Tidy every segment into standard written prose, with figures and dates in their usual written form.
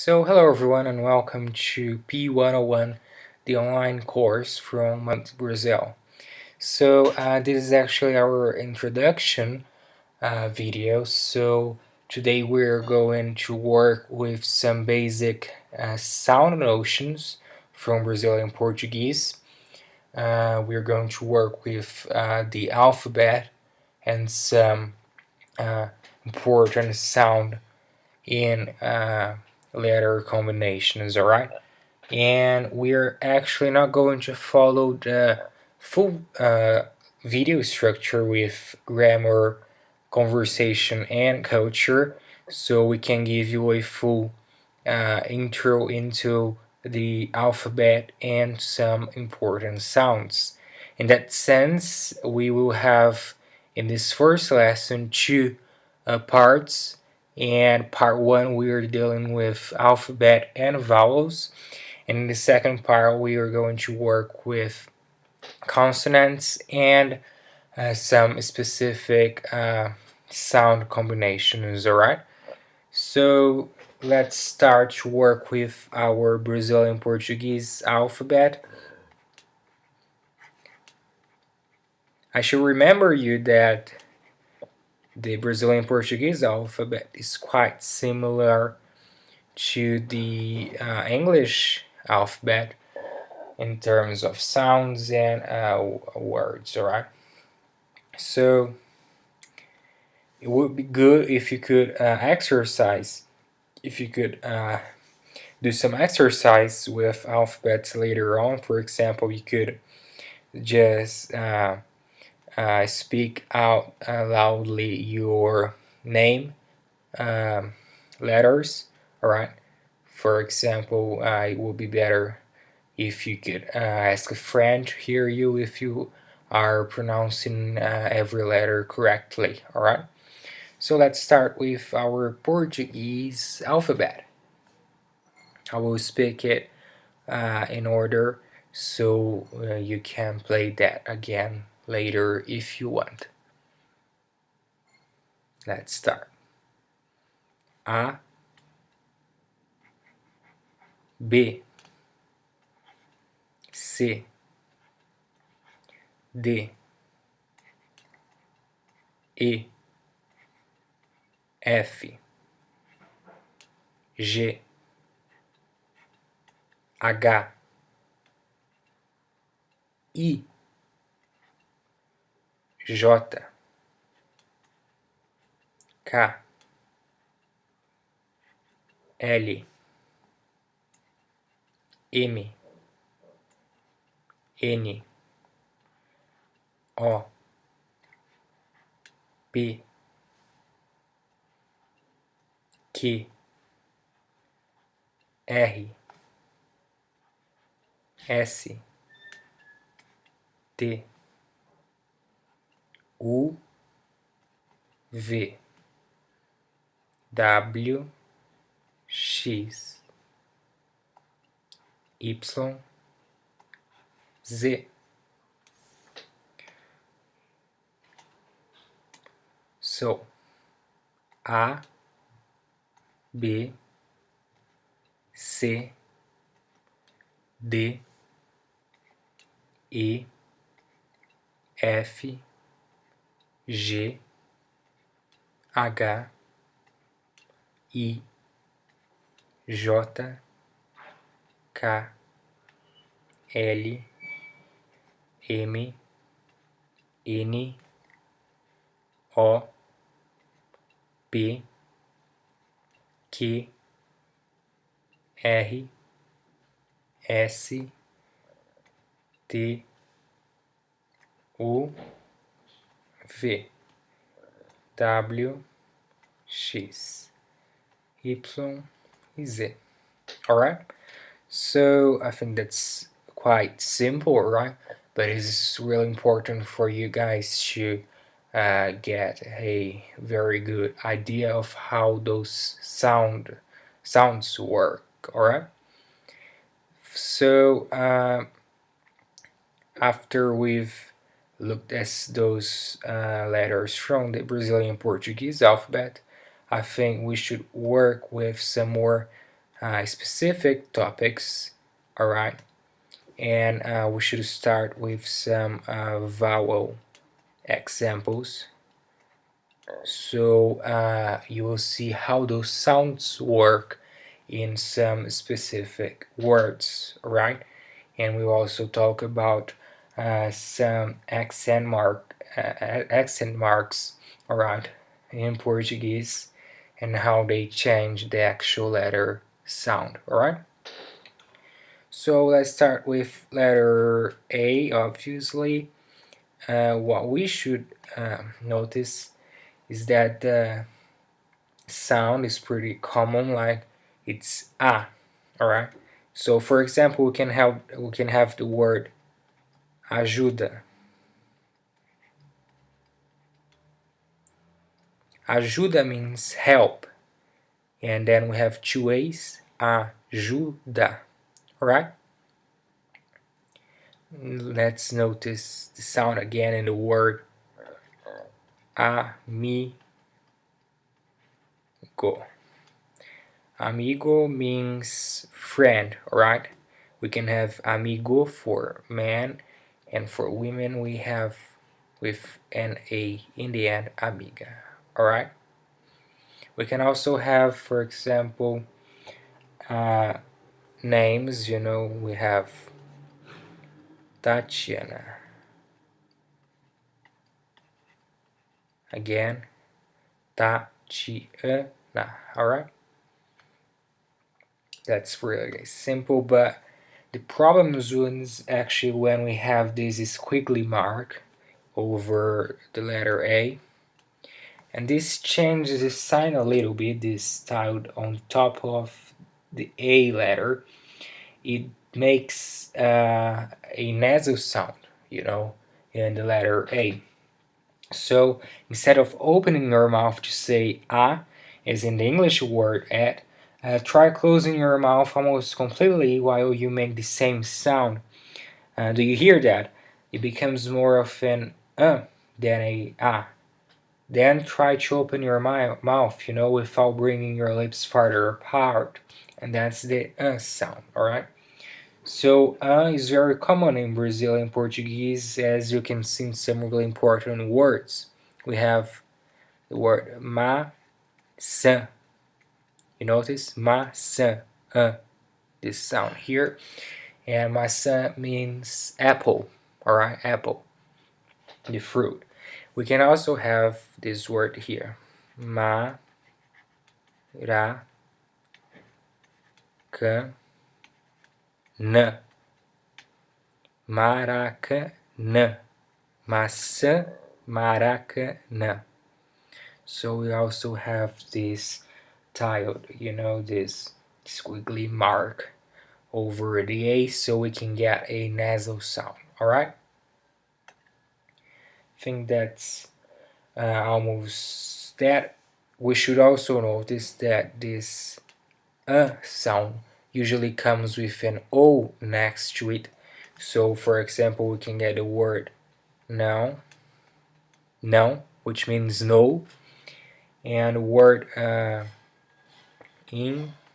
So hello everyone and welcome to P101, the online course from Brazil. This is actually our introduction video. So today we're going to work with some basic sound notions from Brazilian Portuguese. We're going to work with the alphabet and some important sound in letter combinations, alright? And we're actually not going to follow the full video structure with grammar, conversation, and culture, so we can give you a full intro into the alphabet and some important sounds. In that sense, we will have in this first lesson two parts. And part one, we are dealing with alphabet and vowels. And in the second part, we are going to work with consonants and some specific sound combinations, alright? So let's start to work with our Brazilian Portuguese alphabet. I should remember you that the Brazilian Portuguese alphabet is quite similar to the English alphabet in terms of sounds and words, alright? So it would be good if you could do some exercise with alphabets later on. For example, you could just speak out loudly your name letters, alright? For example, it would be better if you could ask a friend to hear you if you are pronouncing every letter correctly, alright? So let's start with our Portuguese alphabet. I will speak it in order so you can play that again later if you want. Let's start. A, B, C, D, E, F, G, H, I, J, K, L, M, N, O, P, Q, R, S, T, U, V, W, X, Y, Z. So, A, B, C, D, E, F, G, H, I, J, K, L, M, N, O, P, Q, R, S, T, U, V, W, X, Y, Z. Alright? So I think that's quite simple, right? But it's really important for you guys to get a very good idea of how those sounds work, alright? So after we've looked at those letters from the Brazilian Portuguese alphabet, I think we should work with some more specific topics, alright? And we should start with some vowel examples. So you will see how those sounds work in some specific words, right? And we will also talk about some accent marks, alright, in Portuguese, and how they change the actual letter sound, alright? So let's start with letter A, obviously. What we should notice is that the sound is pretty common, like it's a, alright? So for example, we can have the word ajuda. Ajuda means help, and then we have two ways, ajuda, alright? Let's notice the sound again in the word amigo. Amigo means friend, alright? We can have amigo for men, and for women we have with an A in the end, amiga, alright? We can also have, for example, names, we have Tatiana. Again, Tatiana, alright? That's really simple, but the problem is actually when we have this squiggly mark over the letter A, and this changes the sign a little bit. This tiled on top of the A letter, it makes a nasal sound, in the letter A. So instead of opening your mouth to say a, as in the English word at, try closing your mouth almost completely while you make the same sound. Do you hear that? It becomes more of an than a ah. Then try to open your mouth, without bringing your lips farther apart, and that's the sound, alright? So is very common in Brazilian Portuguese, as you can see in some really important words. We have the word maçã. You notice maçã, this sound here, and maçã means apple, alright, apple, the fruit. We can also have this word here, maracanã. Maracanã. Maçã, maracanã. So we also have this tiled, this squiggly mark over the A, so we can get a nasal sound, alright? I think that's almost that. We should also notice that this sound usually comes with an O next to it. So for example, we can get the word não, which means no, and the word informação.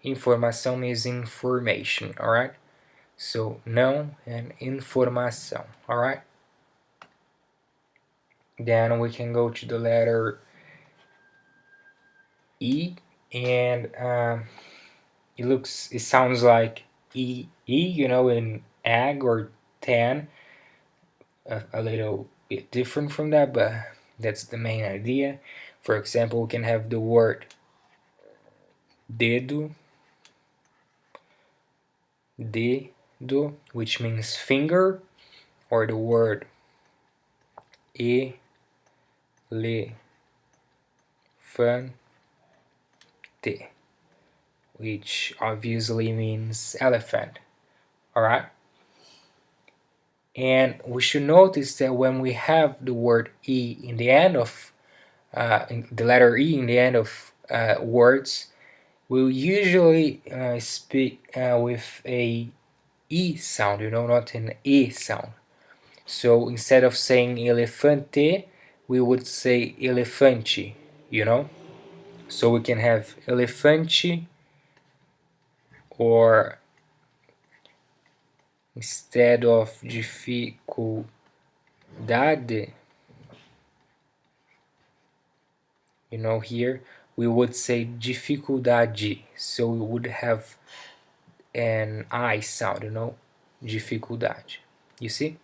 Informação means information, alright? So não and informação, alright? Then we can go to the letter E, and it sounds like E, in egg or tan, a little bit different from that, but that's the main idea. For example, we can have the word dedo, which means finger, or the word elefante, which obviously means elephant, alright? And we should notice that when we have the word E in the end of, the letter E in the end of words, we'll usually speak with a E sound, not an E sound. So instead of saying elefante, we would say elefante, you know? So we can have elefante, or instead of dificuldade, here we would say dificuldade. So we would have an I sound, dificuldade. You see?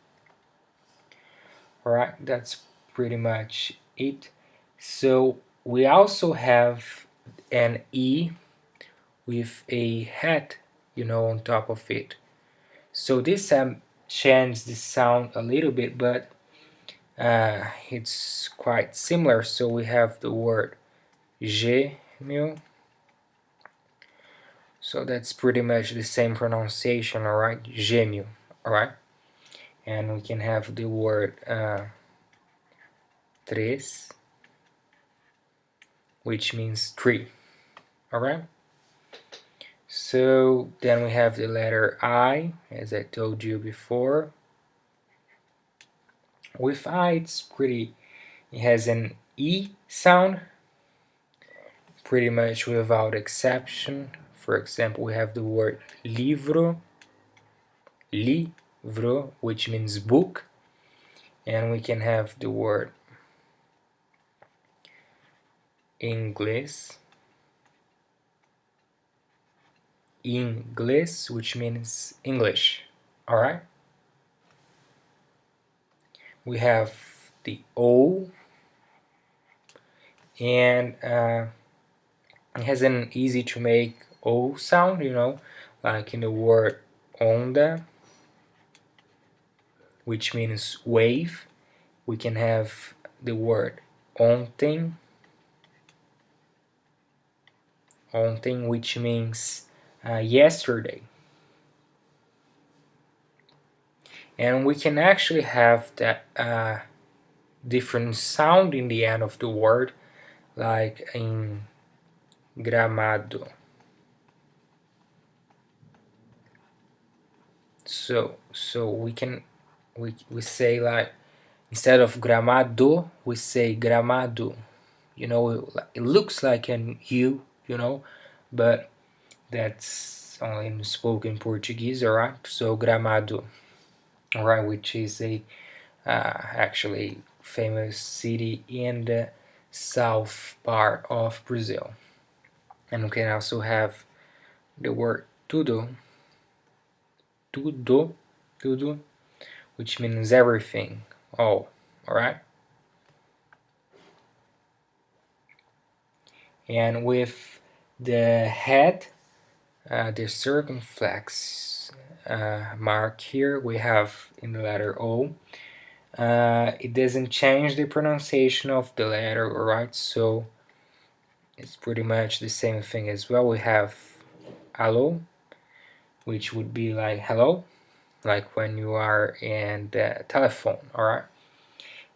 Alright, that's pretty much it. So we also have an E with a hat, on top of it. So this changes the sound a little bit, but it's quite similar. So we have the word gêmeo. So that's pretty much the same pronunciation, alright? Gêmeo, alright? And we can have the word três, which means three, alright? So then we have the letter I, as I told you before. With I, it has an E sound, pretty much without exception. For example, we have the word livro, which means book, and we can have the word inglês, which means English. All right. We have the O, and it has an easy to make O sound, like in the word onda, which means wave. We can have the word ontem, which means yesterday. And we can actually have that different sound in the end of the word, like in gramado. So we say, like, instead of gramado, we say gramado. It looks like an U, but that's only in spoken Portuguese, alright? So gramado, alright, which is a actually famous city in the south part of Brazil. And we can also have the word tudo, which means everything, all right? And with the head, the circumflex mark here, we have in the letter O. It doesn't change the pronunciation of the letter, alright? So it's pretty much the same thing as well. We have alô, which would be like hello, like when you are in the telephone, alright?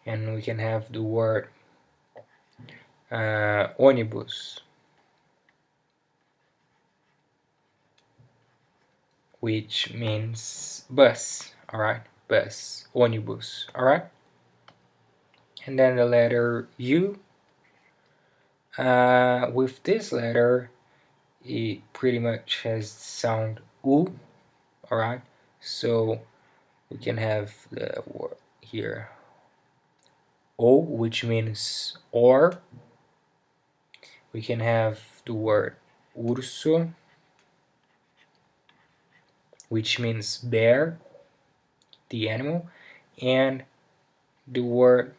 And we can have the word ônibus, which means bus, alright? Bus, ônibus, alright? And then the letter U, with this letter, it pretty much has the sound U, alright? So we can have the word here O, which means or. We can have the word urso, which means bear, the animal, and the word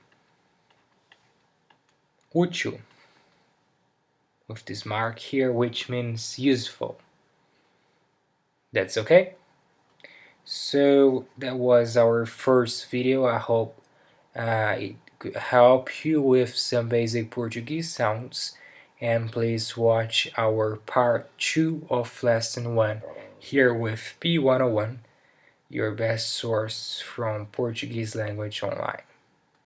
útil, with this mark here, which means useful. That's okay? So that was our first video. I hope it could help you with some basic Portuguese sounds, and please watch our part 2 of lesson 1 here with P101, your best source from Portuguese language online.